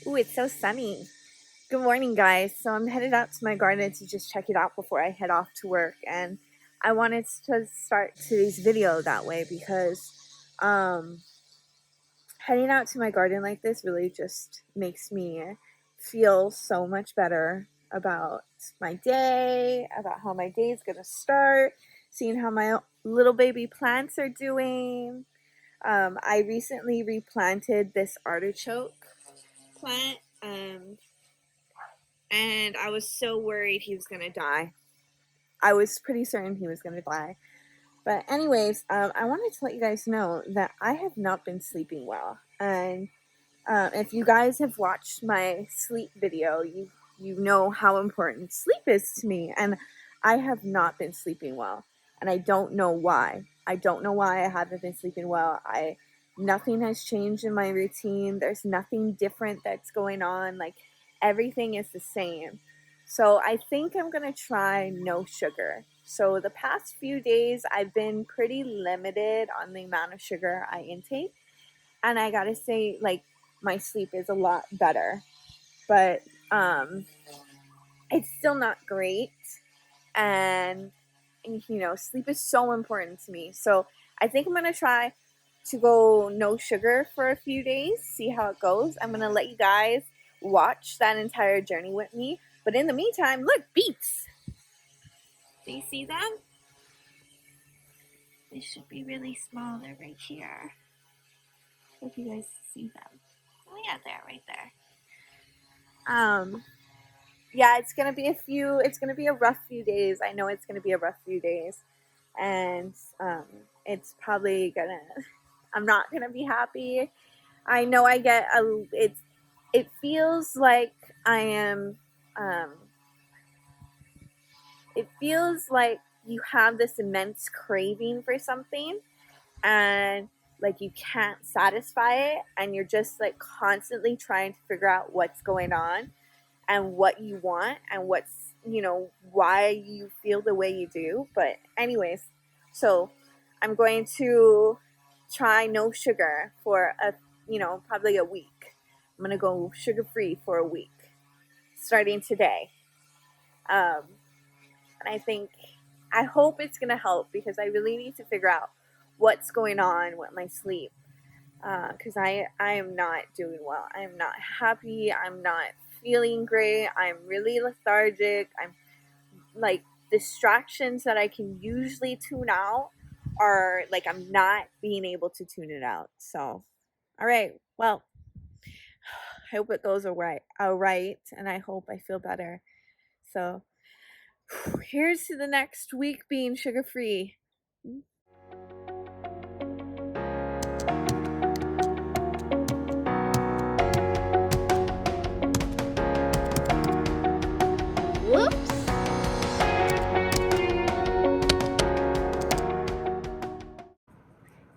Ooh, it's so sunny. Good morning, guys. So I'm headed out to my garden to just check it out before I head off to work. And I wanted to start today's video that way because um, heading out to my garden like this really just makes me feel so much better about my day, about how my day is going to start, seeing how my little baby plants are doing. I recently replanted this artichoke plant. And I was so worried he was gonna die. I was pretty certain he was gonna die. But anyways, I wanted to let you guys know that I have not been sleeping well, and if you guys have watched my sleep video, you know how important sleep is to me, and I have not been sleeping well, and I don't know why. I don't know why I haven't been sleeping well. Nothing has changed in my routine. There's nothing different that's going on. Like everything is the same. So I think I'm gonna try no sugar. So the past few days I've been pretty limited on the amount of sugar I intake, and I gotta say, like, my sleep is a lot better, but it's still not great. And sleep is so important to me. So I think I'm gonna try to go no sugar for a few days, see how it goes. I'm gonna let you guys watch that entire journey with me. But in the meantime, look, beets. Do you see them? They should be really small. They're right here. Hope you guys see them. Oh yeah, they're right there. Yeah, it's gonna be a rough few days. I know it's gonna be a rough few days, and it's probably gonna. I'm not gonna be happy. I know it feels like I am. Um, it feels like you have this immense craving for something, and like you can't satisfy it, and you're just like constantly trying to figure out what's going on and what you want and what's why you feel the way you do. But anyways, so I'm going to try no sugar for probably a week. I'm gonna go sugar free for a week starting today. um, and I hope it's gonna help because I really need to figure out what's going on with my sleep, because I am not doing well. I am not happy. I'm not feeling great. I'm really lethargic. I'm like, distractions that I can usually tune out are like, I'm not being able to tune it out. So, all right. Well, I hope it goes all right, and I hope I feel better. So, here's to the next week being sugar free. Whoops.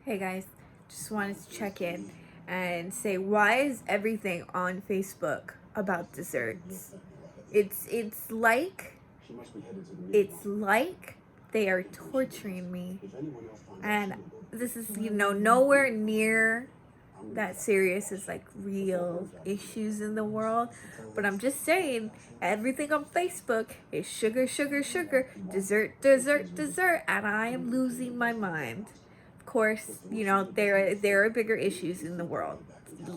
Hey guys, just wanted to check in and say, why is everything on Facebook about desserts? It's like they are torturing me, and this is nowhere near that serious as like real issues in the world. But I'm just saying, everything on Facebook is sugar, sugar, sugar, dessert, dessert, dessert, and I am losing my mind. Of course, there are bigger issues in the world,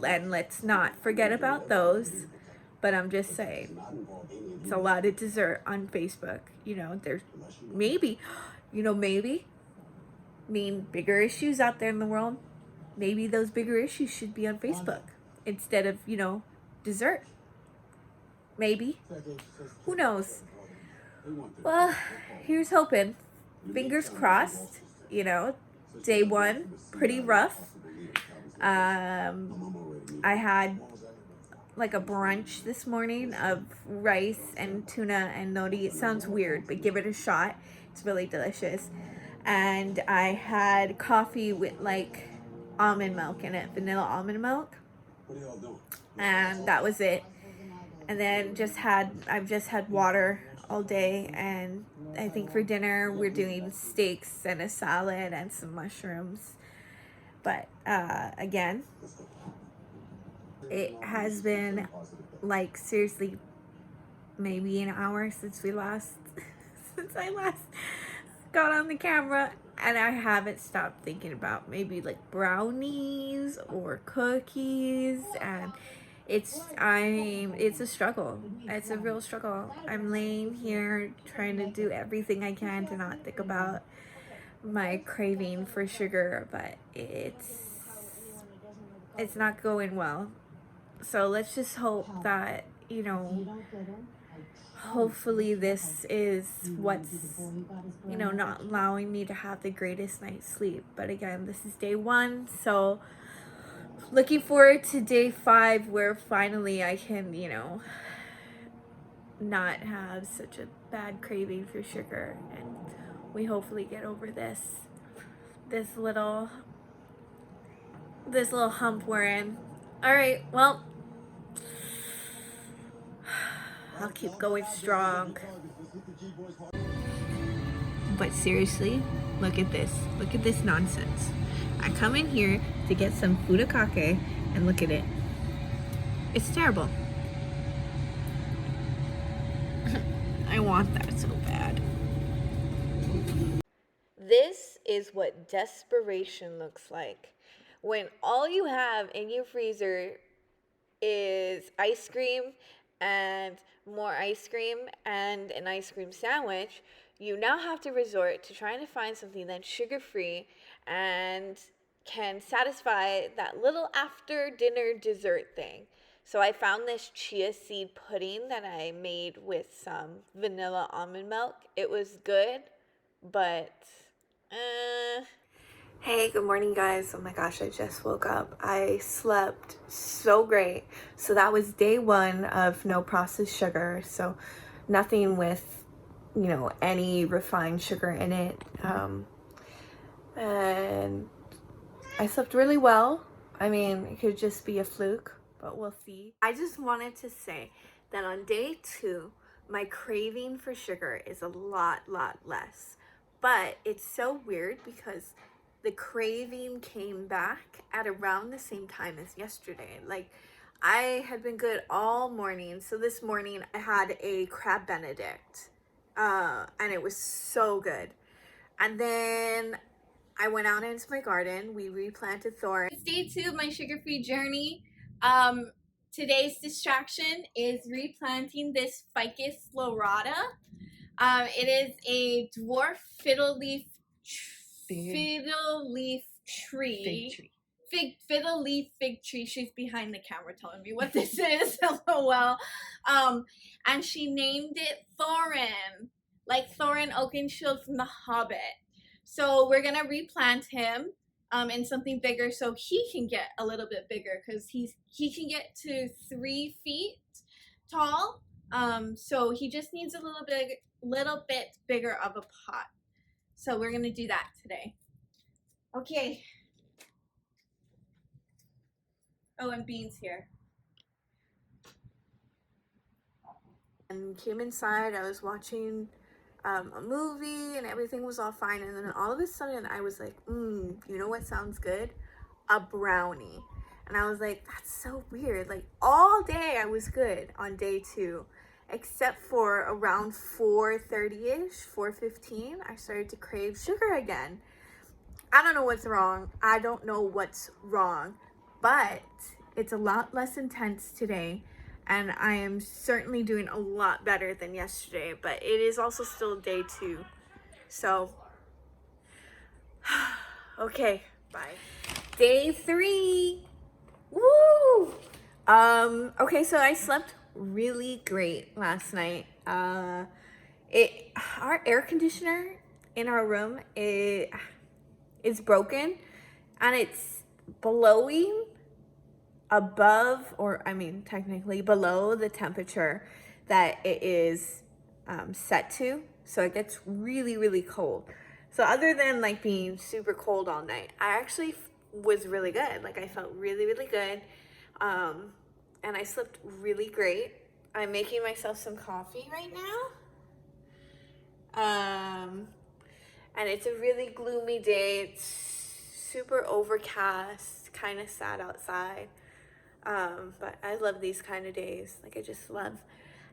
and let's not forget about those. But I'm just saying, it's a lot of dessert on Facebook. There's maybe, maybe bigger issues out there in the world. Maybe those bigger issues should be on Facebook instead of, dessert. Maybe. Who knows? Well, here's hoping. Fingers crossed. Day one, pretty rough. I had like a brunch this morning of rice and tuna and nori. It sounds weird, but give it a shot. It's really delicious. And I had coffee with like almond milk in it, vanilla almond milk. And that was it. And then I've just had water all day, and I think for dinner we're doing steaks and a salad and some mushrooms. But again, It has been like seriously maybe an hour since we last since I last got on the camera, and I haven't stopped thinking about maybe like brownies or cookies, and it's a struggle. It's a real struggle. I'm laying here trying to do everything I can to not think about my craving for sugar, but it's not going well. So let's just hope that, hopefully this is what's, not allowing me to have the greatest night's sleep. But again, this is day 1, so looking forward to day 5 where finally I can, not have such a bad craving for sugar, and we hopefully get over this little hump we're in. All right, well, I'll keep going strong. But seriously, look at this. Look at this nonsense. I come in here to get some furikake, and look at it. It's terrible. I want that so bad. This is what desperation looks like. When all you have in your freezer is ice cream and more ice cream and an ice cream sandwich, you now have to resort to trying to find something that's sugar free and can satisfy that little after dinner dessert thing. So I found this chia seed pudding that I made with some vanilla almond milk. It was good, but Hey, good morning, guys. Oh my gosh, I just woke up. I slept so great. So that was day 1 of no processed sugar. So nothing with, any refined sugar in it. And I slept really well. I mean, it could just be a fluke, but we'll see. I just wanted to say that on day 2, my craving for sugar is a lot less. But it's so weird because the craving came back at around the same time as yesterday. Like, I had been good all morning. So this morning I had a crab benedict. And it was so good. And then I went out into my garden. We replanted thorn. It's day 2 of my sugar-free journey. Today's distraction is replanting this Ficus lorata. It is a dwarf fiddle leaf tree. Fiddle leaf fig tree. She's behind the camera telling me what this is. LOL. And she named it Thorin, like Thorin Oakenshield from The Hobbit. So we're gonna replant him in something bigger so he can get a little bit bigger, because he can get to 3 feet tall. So he just needs a little bit bigger of a pot. So we're gonna do that today. Okay. Oh, and Bean's here. And came inside. I was watching a movie, and everything was all fine. And then all of a sudden, I was like, you know what sounds good? A brownie. And I was like, that's so weird. Like, all day I was good on day 2. Except for around 4:30ish, 4:15, I started to crave sugar again. I don't know what's wrong. But it's a lot less intense today, and I am certainly doing a lot better than yesterday, but it is also still day 2. So, okay, bye. Day 3. Woo! Okay, so I slept really great last night. Our air conditioner in our room is broken, and it's blowing above, or I mean technically below, the temperature that it is set to. So it gets really cold. So other than like being super cold all night, I actually was really good. Like, I felt really good. And I slept really great. I'm making myself some coffee right now. And it's a really gloomy day. It's super overcast, kind of sad outside. But I love these kind of days. Like, I just love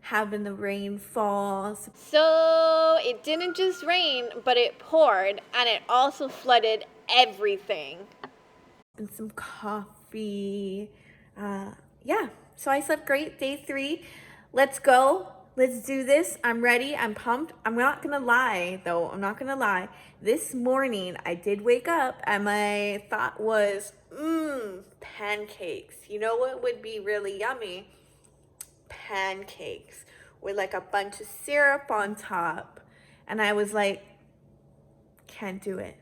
having the rain fall. So it didn't just rain, but it poured, and it also flooded everything. And some coffee. Yeah, so I slept great. Day 3. Let's go. Let's do this. I'm ready. I'm pumped. I'm not gonna lie though. I'm not gonna lie. This morning I did wake up and my thought was, pancakes. You know what would be really yummy? Pancakes with like a bunch of syrup on top. And I was like, can't do it.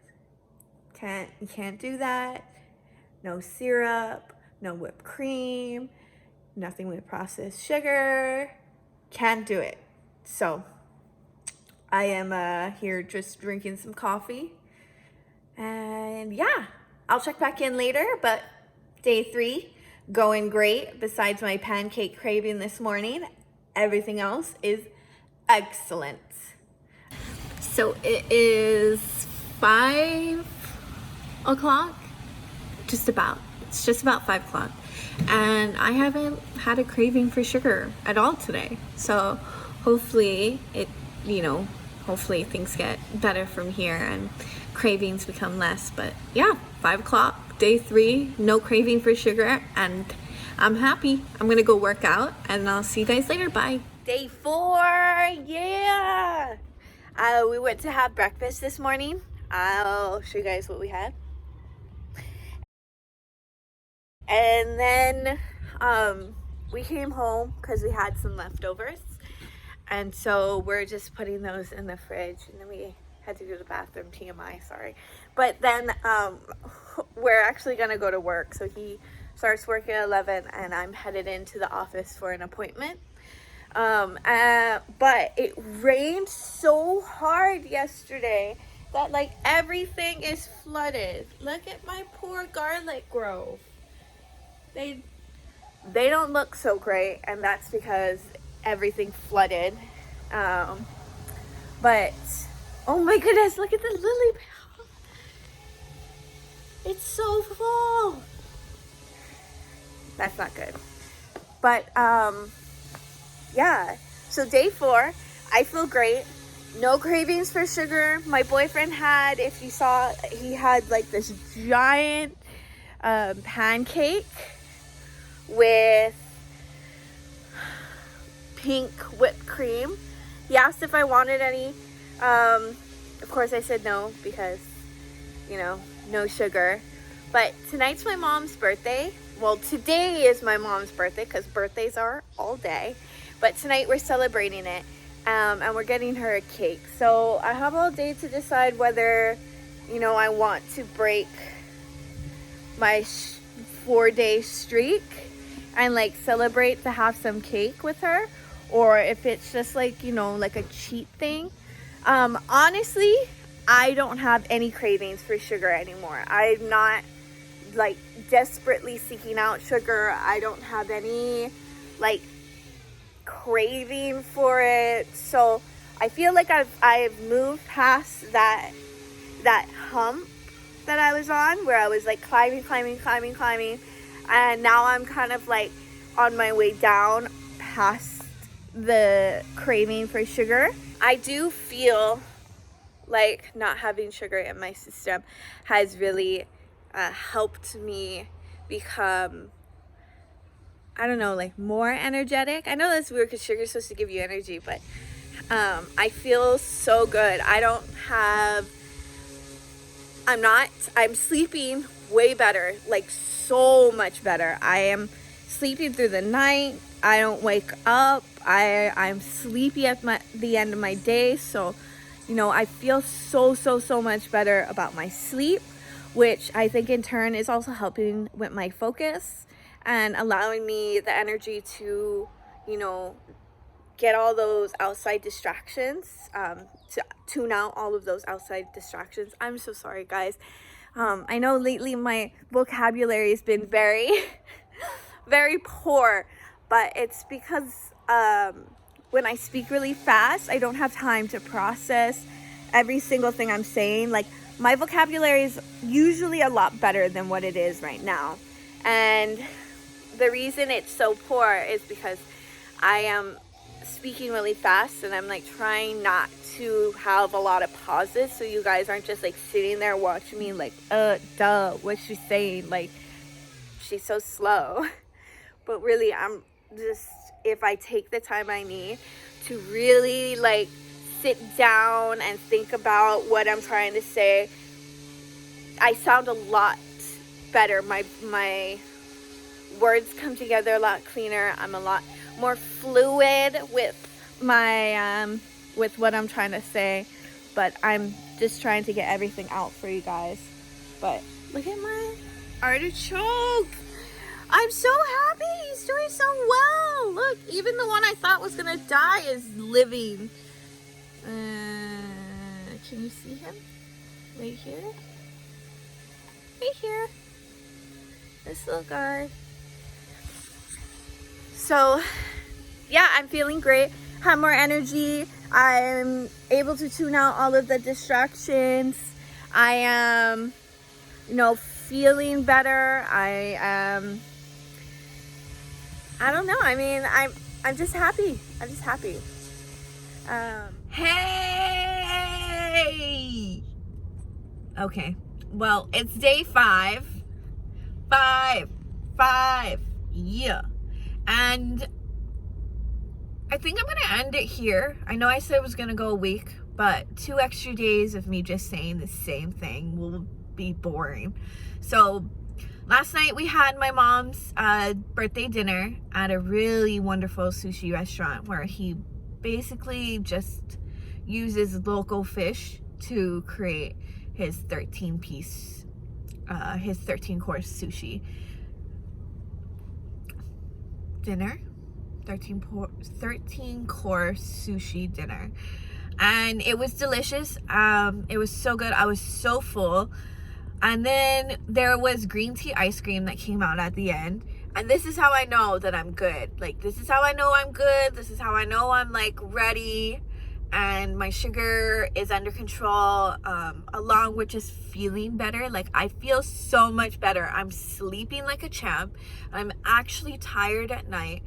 You can't do that. No syrup, no whipped cream, nothing with processed sugar. Can't do it. So I am here just drinking some coffee. And yeah, I'll check back in later, but day 3, going great. Besides my pancake craving this morning, everything else is excellent. So it is 5 o'clock, just about. It's just about 5 o'clock. And I haven't had a craving for sugar at all today. So hopefully hopefully things get better from here and cravings become less. But yeah, 5 o'clock, day 3, no craving for sugar, and I'm happy. I'm gonna go work out and I'll see you guys later. Bye. Day 4, yeah. We went to have breakfast this morning. I'll show you guys what we had. And then we came home because we had some leftovers. And so we're just putting those in the fridge. And then we had to go to the bathroom, TMI, sorry. But then we're actually going to go to work. So he starts work at 11 and I'm headed into the office for an appointment. But it rained so hard yesterday that like everything is flooded. Look at my poor garlic grove. They don't look so great, and that's because everything flooded. But oh my goodness, look at the lily pad. It's so full. That's not good. But yeah, so day 4, I feel great. No cravings for sugar. My boyfriend had, if you saw, he had like this giant pancake with pink whipped cream. He asked if I wanted any. Of course I said no because, no sugar. But tonight's my mom's birthday. Well, today is my mom's birthday because birthdays are all day. But tonight we're celebrating it. And we're getting her a cake. So I have all day to decide whether, I want to break my 4-day streak and like celebrate to have some cake with her, or if it's just like like a cheat thing. Honestly, I don't have any cravings for sugar anymore. I'm not like desperately seeking out sugar. I don't have any like craving for it. So I feel like I've moved past that hump that I was on, where I was like climbing, and now I'm kind of like on my way down past the craving for sugar. I do feel like not having sugar in my system has really helped me become, I don't know, like more energetic. I know that's weird because sugar is supposed to give you energy, but I feel so good. I'm sleeping way better, like so much better. I am sleeping through the night. I don't wake up. I'm sleepy at the end of my day. So, I feel so much better about my sleep, which I think in turn is also helping with my focus and allowing me the energy to, get all those outside distractions, to tune out all of those outside distractions. I'm so sorry, guys. I know lately my vocabulary has been very, very poor, but it's because when I speak really fast, I don't have time to process every single thing I'm saying. Like, my vocabulary is usually a lot better than what it is right now. And the reason it's so poor is because I am speaking really fast and I'm like trying not to have a lot of pauses, so you guys aren't just like sitting there watching me like duh, what's she saying, like she's so slow. But really, I'm just, if I take the time I need to really like sit down and think about what I'm trying to say, I sound a lot better. My words come together a lot cleaner. I'm a lot more fluid with my with what I'm trying to say, but I'm just trying to get everything out for you guys. But look at my artichoke. I'm so happy. He's doing so well. Look, even the one I thought was gonna die is living. Can you see him? Right here? Right here. This little guy. So, yeah, I'm feeling great. Have more energy. I'm able to tune out all of the distractions. I am, feeling better. I don't know. I mean, I'm just happy. I'm just happy. Hey! Okay. Well, it's day 5. 5. Yeah. And I think I'm going to end it here. I know I said it was going to go a week, but 2 extra days of me just saying the same thing will be boring. So last night we had my mom's birthday dinner at a really wonderful sushi restaurant where he basically just uses local fish to create his 13-course sushi dinner. 13-course sushi dinner, and it was delicious. It was so good. I was so full. And then there was green tea ice cream that came out at the end, and this is how I know that I'm good. Like, this is how I know I'm good. This is how I know I'm like ready and my sugar is under control, along with just feeling better. Like, I feel so much better. I'm sleeping like a champ. I'm actually tired at night.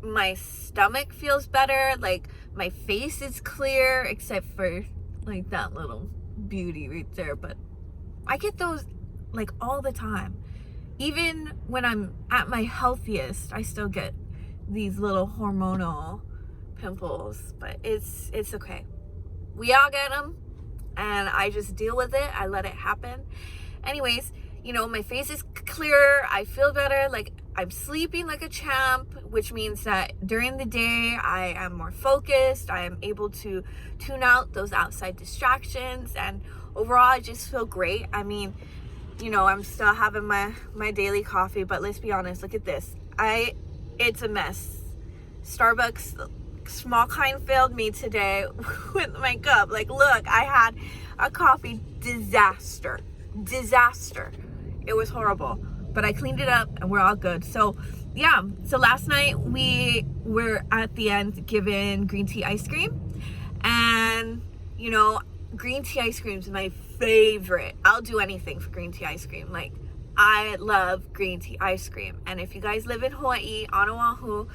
My stomach feels better. Like, my face is clear, except for like that little beauty right there. But I get those like all the time. Even when I'm at my healthiest, I still get these little hormonal pimples, but it's okay. We all get them, and I just deal with it. I let it happen. Anyways, my face is clearer. I feel better. Like, I'm sleeping like a champ, which means that during the day I am more focused. I am able to tune out those outside distractions, and overall I just feel great. I mean, I'm still having my daily coffee, but let's be honest, look at this. It's a mess. Starbucks small kind failed me today with my cup. Like, look, I had a coffee disaster. It was horrible, but I cleaned it up and we're all good. So yeah, so last night we were at the end given green tea ice cream, and green tea ice cream is my favorite. I'll do anything for green tea ice cream. Like, I love green tea ice cream. And if you guys live in Hawaii, on Oahu,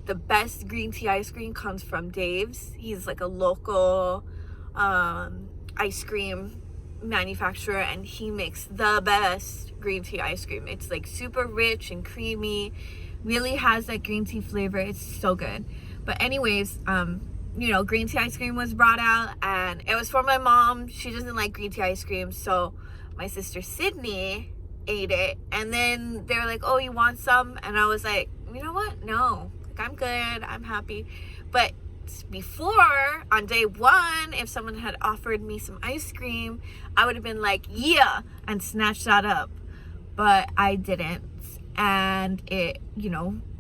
the best green tea ice cream comes from Dave's. He's like a local ice cream manufacturer, and he makes the best green tea ice cream. It's like super rich and creamy, really has that green tea flavor. It's so good. But anyways, green tea ice cream was brought out, and it was for my mom. She doesn't like green tea ice cream, so my sister Sydney ate it, and then they were like, oh, you want some? And I was like, you know what, no, like, I'm good, I'm happy. But before, on day 1, if someone had offered me some ice cream, I would have been like, yeah, and snatched that up. But I didn't, and it,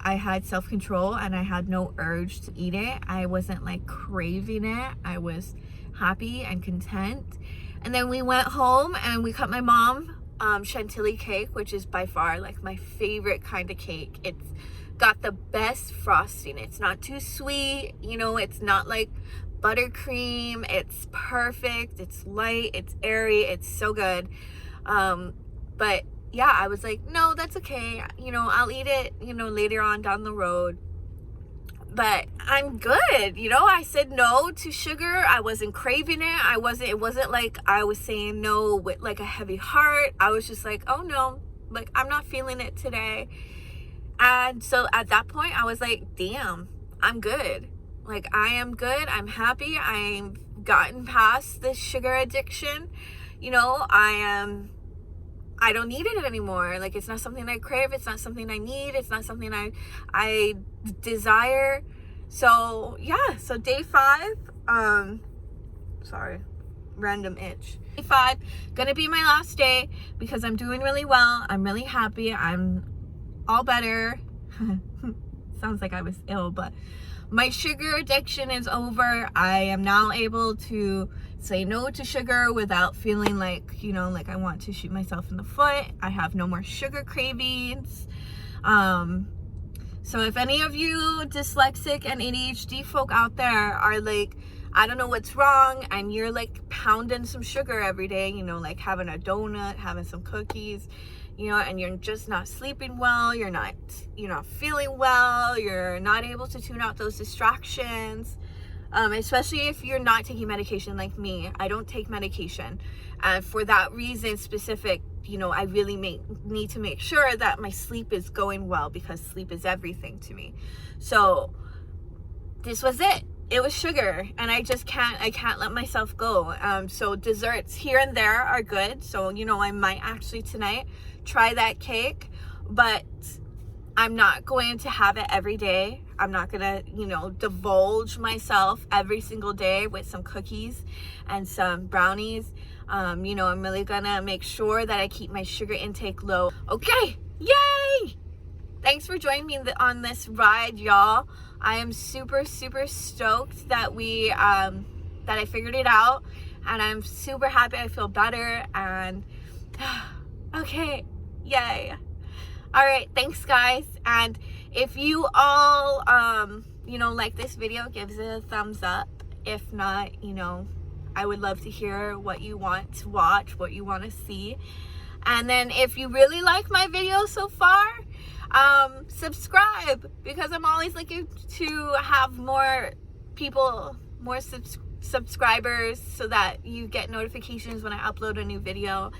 I had self-control and I had no urge to eat it. I wasn't like craving it. I was happy and content. And then we went home and we cut my mom chantilly cake, which is by far like my favorite kind of cake. It's got the best frosting. It's not too sweet, it's not like buttercream. It's perfect. It's light, it's airy, it's so good. But yeah, I was like, no, that's okay. You know, I'll eat it, you know, later on down the road. But I'm good. You know, I said no to sugar. I wasn't craving it. It wasn't like I was saying no with like a heavy heart. I was just like, oh no, like I'm not feeling it today. And so at that point I was like, damn, I'm good. Like I am good. I'm happy. I've gotten past this sugar addiction. You know, I don't need it anymore. Like it's not something I crave. It's not something I need. It's not something I desire. So yeah, so day 5, sorry, random itch. Day 5, gonna be my last day because I'm doing really well. I'm really happy. I'm all better. Sounds like I was ill, but my sugar addiction is over. I am now able to say no to sugar without feeling like, you know, like I want to shoot myself in the foot. I have no more sugar cravings. So if any of you dyslexic and ADHD folk out there are like, I don't know what's wrong, and you're like pounding some sugar every day, you know, like having a donut, having some cookies, you know, and you're just not sleeping well, you're not feeling well, you're not able to tune out those distractions, especially if you're not taking medication like me. I don't take medication, and for that reason specific, you know, I really need to make sure that my sleep is going well, because sleep is everything to me. So this was it. It was sugar, and I can't let myself go. So desserts here and there are good. So, you know, I might actually tonight try that cake, but I'm not going to have it every day. I'm not gonna, you know, divulge myself every single day with some cookies and some brownies. You know, I'm really gonna make sure that I keep my sugar intake low. Okay, yay! Thanks for joining me on this ride, y'all. I am super stoked that that I figured it out, and I'm super happy. I feel better, and okay, yay. All right, thanks guys. And if you all you know, like this video, give it a thumbs up. If not, you know, I would love to hear what you want to watch, what you want to see. And then if you really like my video so far, subscribe, because I'm always looking to have more people, more subscribers, so that you get notifications when I upload a new video.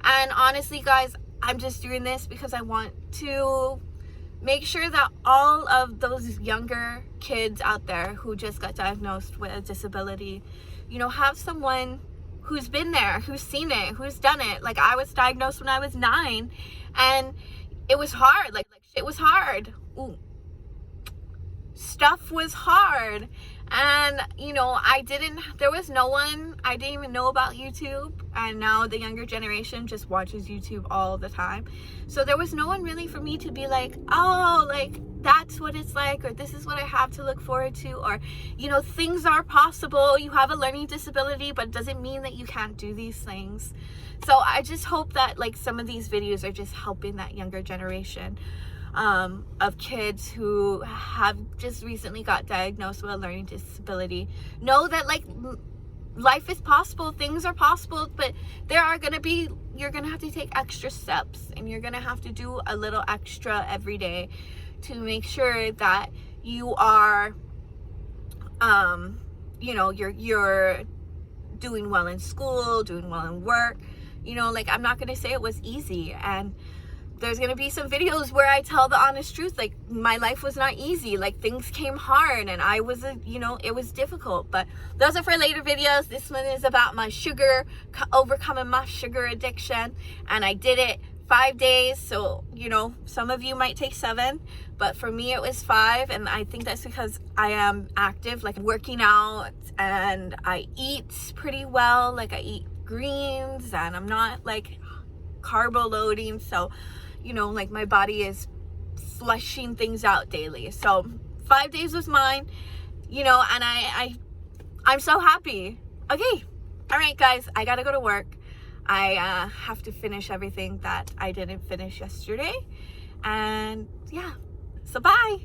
And honestly guys, I'm just doing this because I want to make sure that all of those younger kids out there who just got diagnosed with a disability, you know, have someone who's been there, who's seen it, who's done it. Like I was diagnosed when I was 9, and it was hard. Like shit was hard. Ooh. Stuff was hard. And, you know, there was no one, I didn't even know about YouTube. And now the younger generation just watches YouTube all the time. So there was no one really for me to be like, oh, like, that's what it's like, or this is what I have to look forward to, or, you know, things are possible. You have a learning disability, but it doesn't mean that you can't do these things. So I just hope that, like, some of these videos are just helping that younger generation of kids who have just recently got diagnosed with a learning disability. Know that, like, life is possible, things are possible, but you're gonna have to take extra steps, and you're gonna have to do a little extra every day to make sure that you are you know, you're doing well in school, doing well in work. You know, like, I'm not gonna say it was easy, and there's gonna be some videos where I tell the honest truth. Like, my life was not easy. Like, things came hard, and I was you know, it was difficult. But those are for later videos. This one is about my sugar, overcoming my sugar addiction, and I did it 5 days. So, you know, some of you might take 7, but for me it was 5, and I think that's because I am active, like working out, and I eat pretty well. Like, I eat greens, and I'm not like carbo loading, so, you know, like, my body is flushing things out daily. So 5 days was mine, you know, and I'm so happy. Okay, all right guys, I gotta go to work. I have to finish everything that I didn't finish yesterday, and yeah, so bye.